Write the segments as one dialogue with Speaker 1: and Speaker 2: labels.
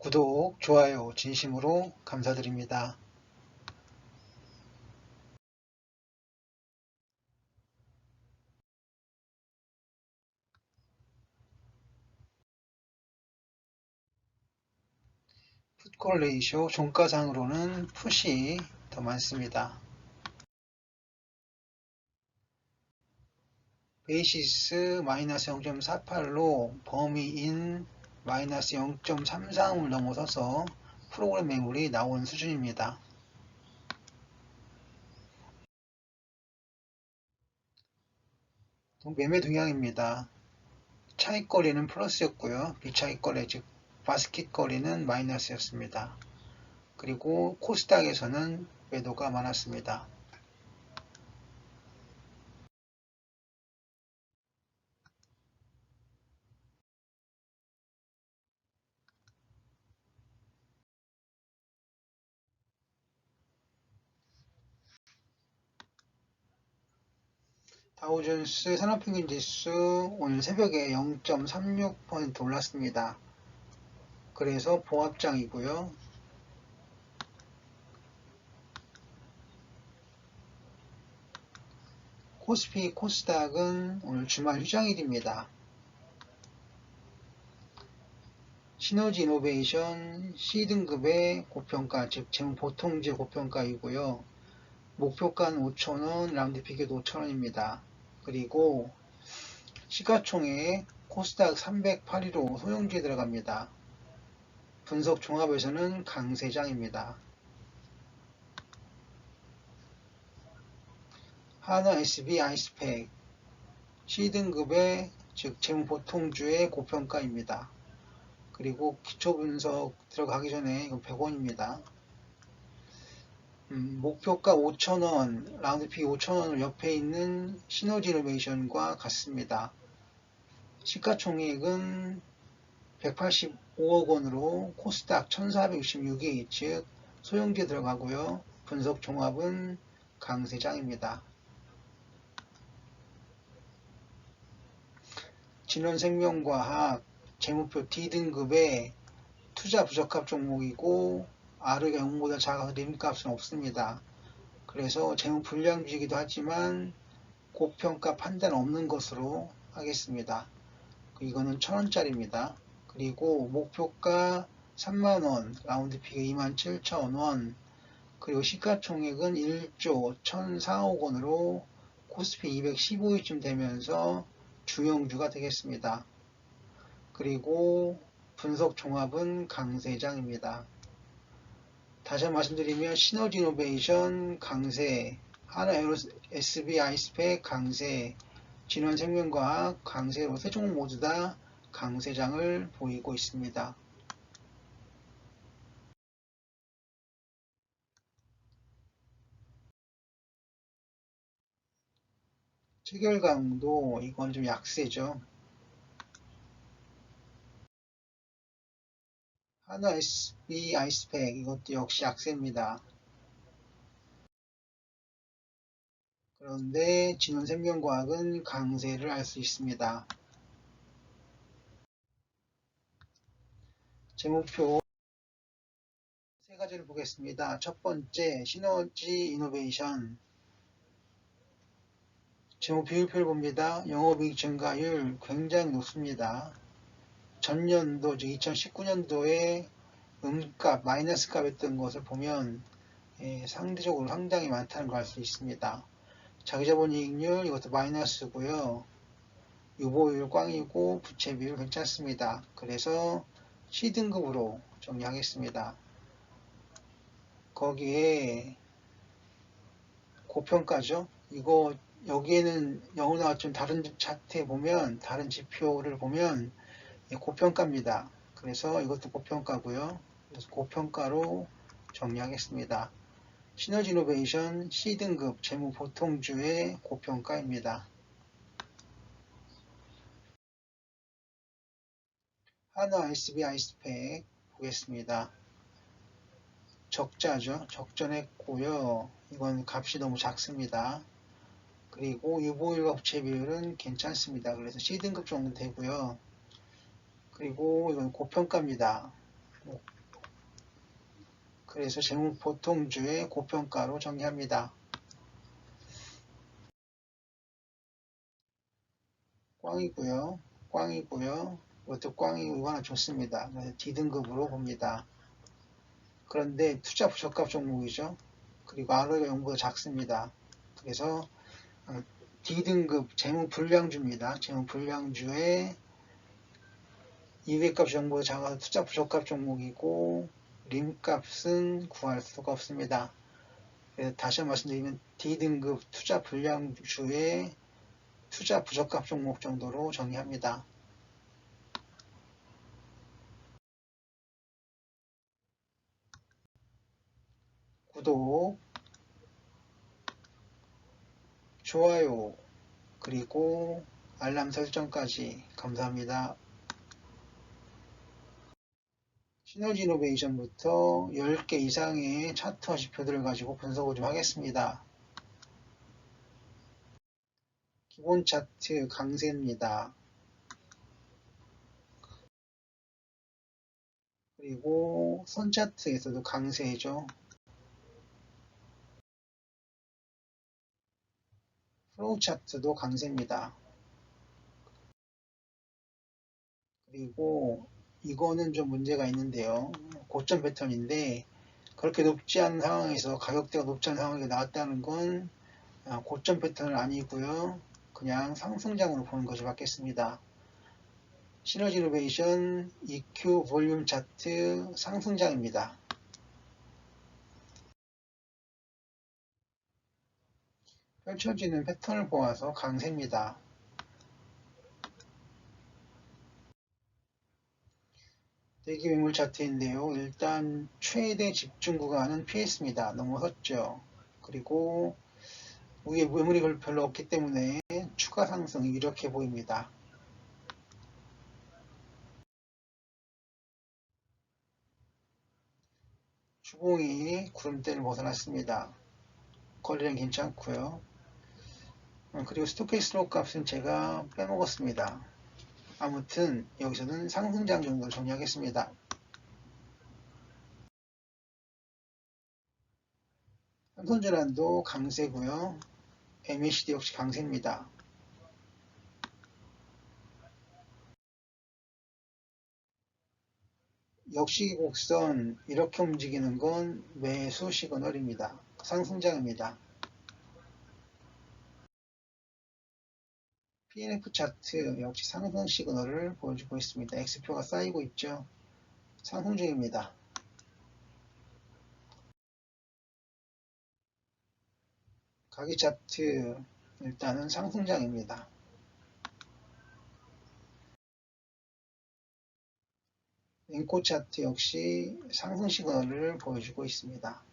Speaker 1: 구독, 좋아요 진심으로 감사드립니다. 풋콜 레이쇼 종가상으로는 풋이 더 많습니다. 베이시스 마이너스 0.48로 범위인 마이너스 0.33을 넘어서서 프로그램 매물이 나온 수준입니다. 매매 동향입니다. 차익 거래는 플러스였고요. 비차익 거래 즉 바스켓 거래는 마이너스였습니다. 그리고 코스닥에서는 매도가 많았습니다. 다우존스 산업평균지수 오늘 새벽에 0.36% 올랐습니다. 그래서 보합장이고요. 코스피, 코스닥은 오늘 주말 휴장일입니다. 시너지 이노베이션 C등급의 고평가, 즉 재무보통제 고평가이고요. 목표가는 5,000원, 라운드 피겨도 5,000원입니다. 그리고 시가총액 코스닥 308위로 소형주에 들어갑니다. 분석 종합에서는 강세장입니다. 하나 SB 아이스팩 C등급의 즉 재무보통주의 고평가입니다. 그리고 기초분석 들어가기 전에 이건 100원입니다. 목표가 5,000원, 라운드피 5,000원을 옆에 있는 시너지이노베이션과 같습니다. 시가총액은 185억 원으로 코스닥 1466위, 즉 소형주에 들어가고요. 분석 종합은 강세장입니다. 진원생명과학 재무표 D등급의 투자 부적합 종목이고 R가 0보다 작아서 림값은 없습니다. 그래서 재무불량주이기도 하지만 고평가 판단 없는 것으로 하겠습니다. 이거는 1,000원짜리입니다. 그리고 목표가 3만원, 라운드피가 27,000원, 그리고 시가총액은 1조 1,004억 원으로 코스피 215위쯤 되면서 주영주가 되겠습니다. 그리고 분석 종합은 강세장입니다. 다시 한번 말씀드리면 시너지이노베이션 강세, 하나에로 SB 아이스팩 강세, 진원생명과학 강세로 세 종목 모두 다 강세장을 보이고 있습니다. 체결강도 이건 좀 약세죠. 하나 SB 아이스팩 이것도 역시 약세입니다. 그런데 진원생명과학은 강세를 알 수 있습니다. 제목표 세 가지를 보겠습니다. 첫 번째, 시너지 이노베이션. 재무 비율표를 봅니다. 영업이익 증가율 굉장히 높습니다. 전년도, 즉 2019년도에 음값, 마이너스 값이었던 것을 보면 상대적으로 상당히 많다는 걸 알 수 있습니다. 자기자본이익률 이것도 마이너스고요. 유보율 꽝이고 부채 비율 괜찮습니다. 그래서 C등급으로 정리하겠습니다. 거기에 고평가죠. 이거 여기에는 영어 나왔지만 다른 차트에 보면 다른 지표를 보면 고평가입니다. 그래서 이것도 고평가고요. 그래서 고평가로 정리하겠습니다. 시너지 이노베이션 C등급 재무보통주의 고평가입니다. 하나 SB 아이스팩 보겠습니다. 적자죠. 적전했고요. 이건 값이 너무 작습니다. 그리고 유보율과 부채 비율은 괜찮습니다. 그래서 C등급 정도 되고요. 그리고 이건 고평가입니다. 그래서 재무 보통주의 고평가로 정리합니다. 꽝이고요. 꽝이고요. 이것도 꽝이 얼마나 좋습니다. 그래서 D등급으로 봅니다. 그런데 투자 부적합 종목이죠. 그리고 ROE가 0보다 작습니다. 그래서 D등급 재무불량주입니다. 재무불량주의 이외값이 0보다 작아서 투자 부적합 종목이고 림값은 구할 수가 없습니다. 그래서 다시 한번 말씀드리면 D등급 투자 불량주의 투자 부적합 종목 정도로 정의합니다. 구독, 좋아요, 그리고 알람 설정까지 감사합니다. 시너지이노베이션부터 10개 이상의 차트 지표들을 가지고 분석을 좀 하겠습니다. 기본 차트 강세입니다. 그리고 선 차트에서도 강세죠. 플로우 차트도 강세입니다. 그리고 이거는 좀 문제가 있는데요. 고점 패턴인데 그렇게 높지 않은 상황에서 가격대가 높지 않은 상황이 나왔다는 건 고점 패턴은 아니고요. 그냥 상승장으로 보는 것이 맞겠습니다. 시너지이노베이션 EQ 볼륨 차트 상승장입니다. 펼쳐지는 패턴을 보아서 강세입니다. 대기 매물 차트인데요. 일단 최대 집중 구간은 피했습니다. 넘어섰죠. 그리고 위에 매물이 별로 없기 때문에 추가 상승이 이렇게 보입니다. 주봉이 구름대를 벗어났습니다. 거래량 괜찮고요. 그리고 스토캐스로 값은 제가 빼먹었습니다. 아무튼 여기서는 상승장 정도로 정리하겠습니다. 삼성전환도 강세고요. MACD 역시 강세입니다. 역시 곡선 이렇게 움직이는 건 매수 시그널입니다. 상승장입니다. PNF 차트 역시 상승 시그널을 보여주고 있습니다. X표가 쌓이고 있죠. 상승 중입니다. 가기 차트 일단은 상승장입니다. 앵코 차트 역시 상승 시그널을 보여주고 있습니다.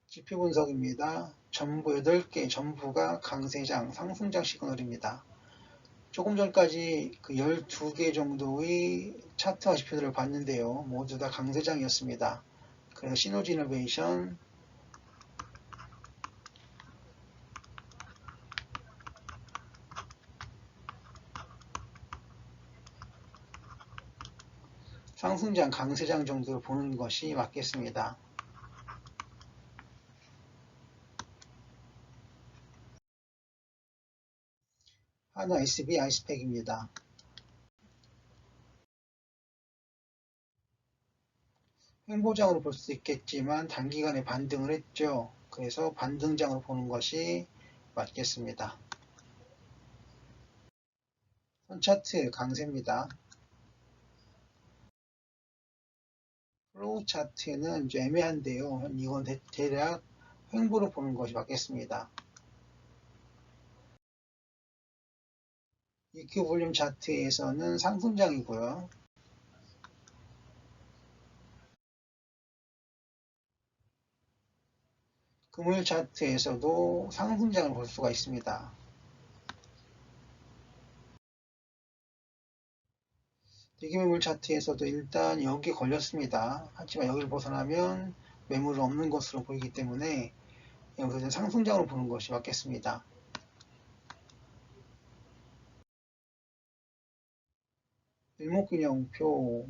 Speaker 1: 지표 분석입니다. 전부 8개 전부가 강세장, 상승장 시그널입니다. 조금 전까지 그 12개 정도의 차트와 지표들을 봤는데요. 모두 다 강세장이었습니다. 그래서 시너지이노베이션 상승장, 강세장 정도로 보는 것이 맞겠습니다. 하나 SB 아이스팩입니다. 횡보장으로 볼 수 있겠지만 단기간에 반등을 했죠. 그래서 반등장으로 보는 것이 맞겠습니다. 선차트 강세입니다. 플로우 차트는 좀 애매한데요. 이건 대략 횡보로 보는 것이 맞겠습니다. EQ 볼륨 차트에서는 상승장이고요. 금요일 차트에서도 상승장을 볼 수가 있습니다. 대기매물 차트에서도 일단 여기 걸렸습니다. 하지만 여기를 벗어나면 매물은 없는 것으로 보이기 때문에 여기서 상승장으로 보는 것이 맞겠습니다. 일목균형표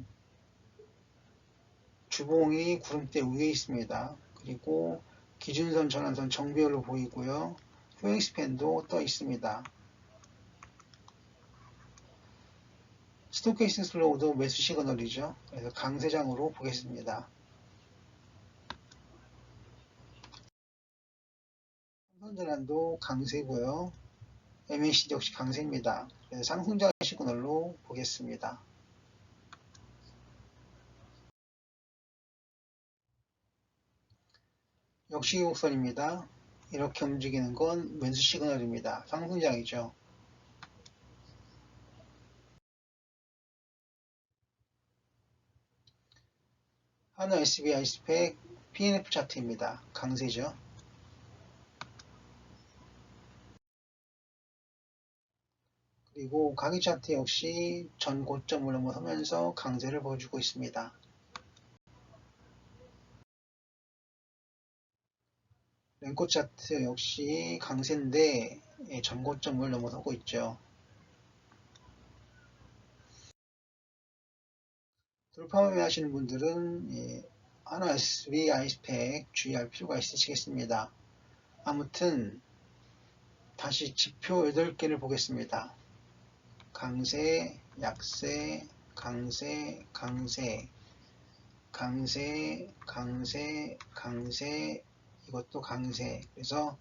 Speaker 1: 주봉이 구름대 위에 있습니다. 그리고 기준선, 전환선 정배열로 보이고요. 후행스팬도 떠 있습니다. 스토캐스틱 슬로우도 매수 시그널이죠. 그래서 강세장으로 보겠습니다. 삼성전환도 강세고요. MACD 역시 강세입니다. 그래서 상승장 시그널로 보겠습니다. 역시곡선입니다. 이렇게 움직이는 건 매수 시그널입니다. 상승장이죠. 하나 SBI 스펙 PNF 차트입니다. 강세죠. 그리고 강의 차트 역시 전 고점을 넘어서면서 강세를 보여주고 있습니다. 랭코 차트 역시 강세인데 전 고점을 넘어서고 있죠. 돌파 매매하시는 분들은 하나 SBI 스펙 주의할 필요가 있으시겠습니다. 아무튼 다시 지표 8개를 보겠습니다. 강세, 약세, 강세, 강세, 강세, 강세, 강세, 이것도 강세. 그래서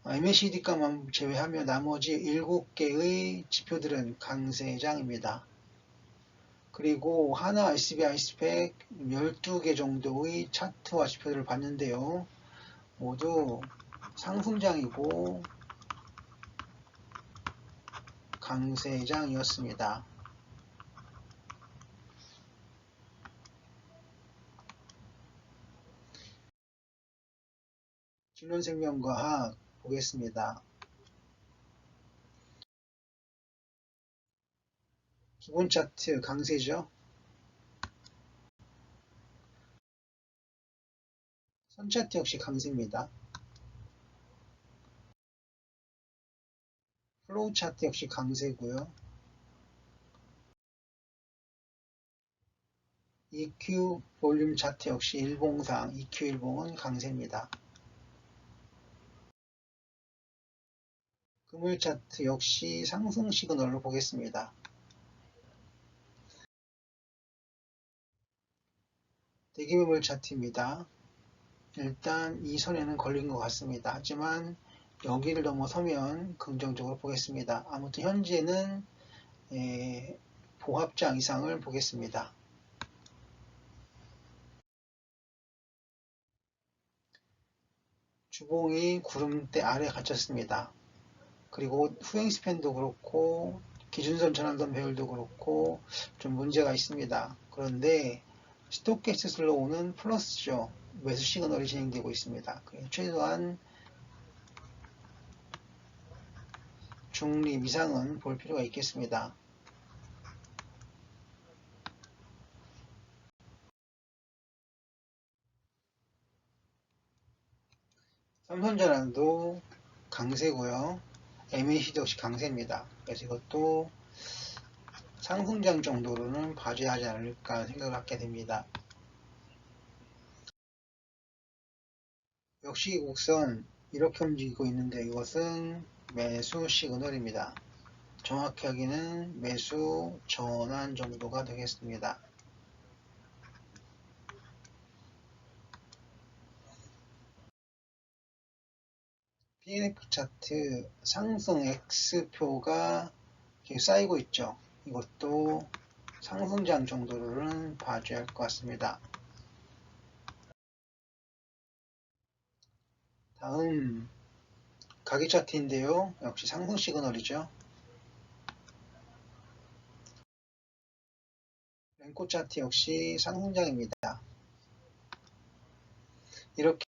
Speaker 1: MACD가만 제외하면 나머지 7개의 지표들은 강세장입니다. 그리고 하나 SBI 스펙 12개 정도의 차트와 지표들을 봤는데요. 모두 상승장이고 강세장이었습니다. 진원생명과학 보겠습니다. 기본 차트 강세죠. 선 차트 역시 강세입니다. 플로우 차트 역시 강세고요. EQ 볼륨 차트 역시 일봉상 EQ 일봉은 강세입니다. 금요일 차트 역시 상승 시그널로 보겠습니다. 대기매물 차트입니다. 일단 이 선에는 걸린 것 같습니다. 하지만 여기를 넘어서면 긍정적으로 보겠습니다. 아무튼 현재는 보합장 이상을 보겠습니다. 주봉이 구름대 아래 갇혔습니다. 그리고 후행스팬도 그렇고 기준선 전환선 배열도 그렇고 좀 문제가 있습니다. 그런데 스토캐스틱 슬로우는 플러스죠. 매수 시그널이 진행되고 있습니다. 최소한 중립 이상은 볼 필요가 있겠습니다. 삼성전환도 강세고요. MACD 역시 강세입니다. 그래서 이것도 상승장 정도로는 봐줘야 하지 않을까 생각을 하게 됩니다. 역시 곡선 이렇게 움직이고 있는데 이것은 매수 시그널입니다. 정확히 하기는 매수 전환 정도가 되겠습니다. PNF 차트 상승 X표가 쌓이고 있죠. 이것도 상승장 정도로는 봐줘야 할 것 같습니다. 다음 가기 차트인데요. 역시 상승 시그널이죠. 랭코 차트 역시 상승장입니다. 이렇게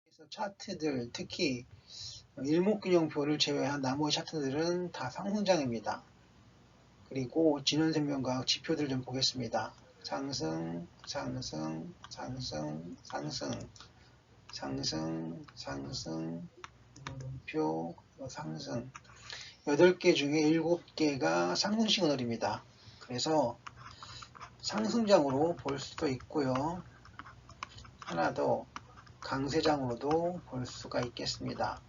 Speaker 1: 해서 차트들, 특히 일목균형표를 제외한 나머지 차트들은 다 상승장입니다. 그리고 진원생명과학 지표들 좀 보겠습니다. 상승, 상승, 상승, 상승, 상승, 상승, 물음표, 상승. 8개 중에 7개가 상승 시그널입니다. 그래서 상승장으로 볼 수도 있고요. 하나 더 강세장으로도 볼 수가 있겠습니다.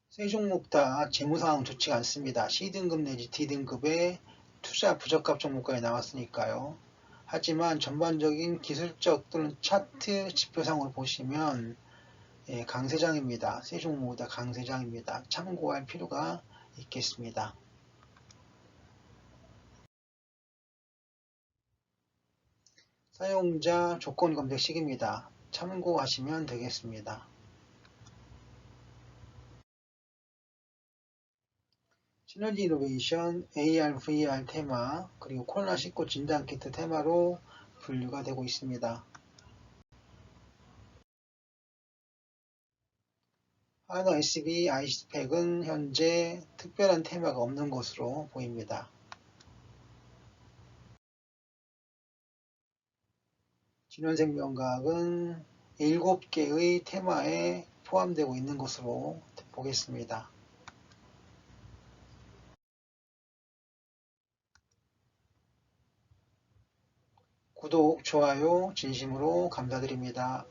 Speaker 1: 세 종목 다 재무상황 좋지가 않습니다. C등급 내지 D등급의 투자 부적합 종목까지 나왔으니까요. 하지만 전반적인 기술적 또는 차트 지표상으로 보시면 강세장입니다. 세 종목 다 강세장입니다. 참고할 필요가 있겠습니다. 사용자 조건 검색식입니다. 참고하시면 되겠습니다. 시너지 이노베이션, AR, VR 테마, 그리고 코로나19 진단키트 테마로 분류가 되고 있습니다. 하나 SB 아이스팩은 현재 특별한 테마가 없는 것으로 보입니다. 진원생명과학은 7개의 테마에 포함되고 있는 것으로 보겠습니다. 구독, 좋아요 진심으로 감사드립니다.